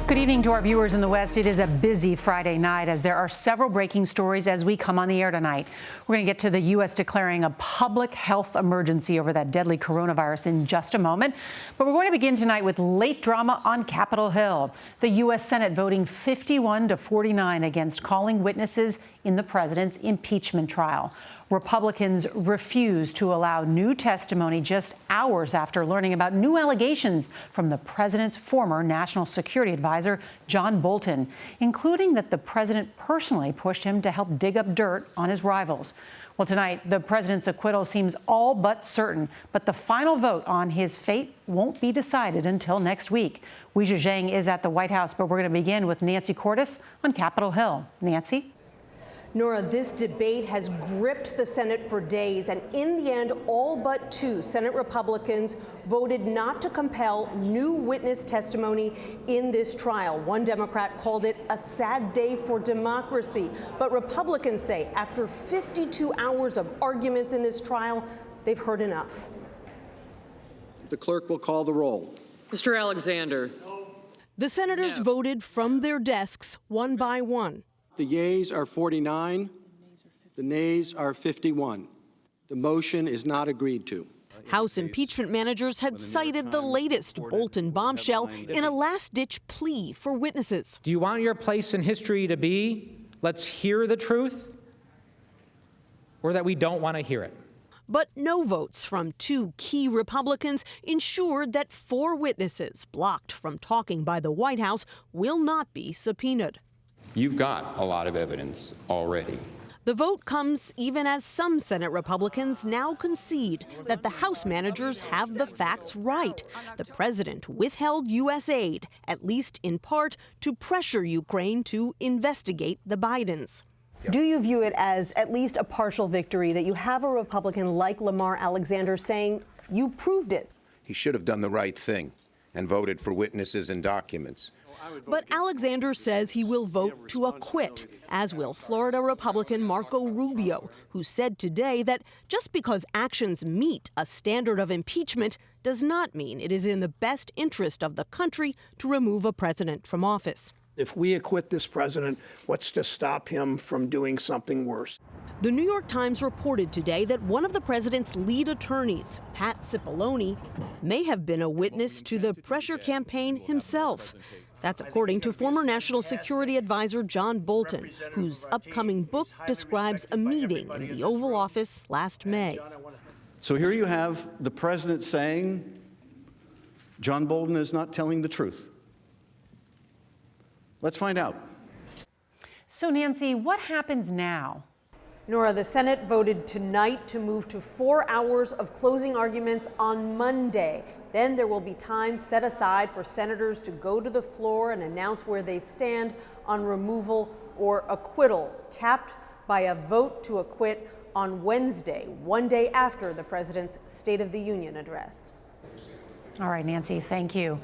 Good evening to our viewers in the West. It is a busy Friday night as there are several breaking stories as we come on the air tonight. We're going to get to the U.S. declaring a public health emergency over that deadly coronavirus in just a moment. But we're going to begin tonight with late drama on Capitol Hill. The U.S. Senate voting 51-49 against calling witnesses in the president's impeachment trial. Republicans refuse to allow new testimony just hours after learning about new allegations from the president's former national security advisor, John Bolton, including that the president personally pushed him to help dig up dirt on his rivals. Well, tonight, the president's acquittal seems all but certain, but the final vote on his fate won't be decided until next week. Weijia Zhang is at the White House, but we're going to begin with Nancy Cordes on Capitol Hill. Nancy? Nora, this debate has gripped the Senate for days, and in the end, all but two Senate Republicans voted not to compel new witness testimony in this trial. One Democrat called it a sad day for democracy, but Republicans say after 52 hours of arguments in this trial, they've heard enough. The clerk will call the roll. Mr. Alexander. The senators voted from their desks one by one. The yeas are 49. The nays are 51. The motion is not agreed to. House impeachment managers had cited the latest Bolton bombshell in a last-ditch plea for witnesses. Do you want your place in history to be, let's hear the truth, or that we don't want to hear it? But no votes from two key Republicans ensured that four witnesses blocked from talking by the White House will not be subpoenaed. You've got a lot of evidence already. The vote comes even as some Senate Republicans now concede that the House managers have the facts right. The president withheld U.S. aid, at least in part, to pressure Ukraine to investigate the Bidens. Do you view it as at least a partial victory that you have a Republican like Lamar Alexander saying you proved it? He should have done the right thing and voted for witnesses and documents. But Alexander says he will vote to acquit, as will Florida Republican Marco Rubio, who said today that just because actions meet a standard of impeachment does not mean it is in the best interest of the country to remove a president from office. If we acquit this president, what's to stop him from doing something worse? The New York Times reported today that one of the president's lead attorneys, Pat Cipollone, may have been a witness to the pressure campaign himself. That's according to former National Security Advisor John Bolton, whose upcoming book describes a meeting in the Oval Office last May. So here you have the president saying John Bolton is not telling the truth. Let's find out. So, Nancy, what happens now? Nora, the Senate voted tonight to move to 4 hours of closing arguments on Monday. Then there will be time set aside for senators to go to the floor and announce where they stand on removal or acquittal, capped by a vote to acquit on Wednesday, one day after the president's State of the Union address. All right, Nancy, thank you.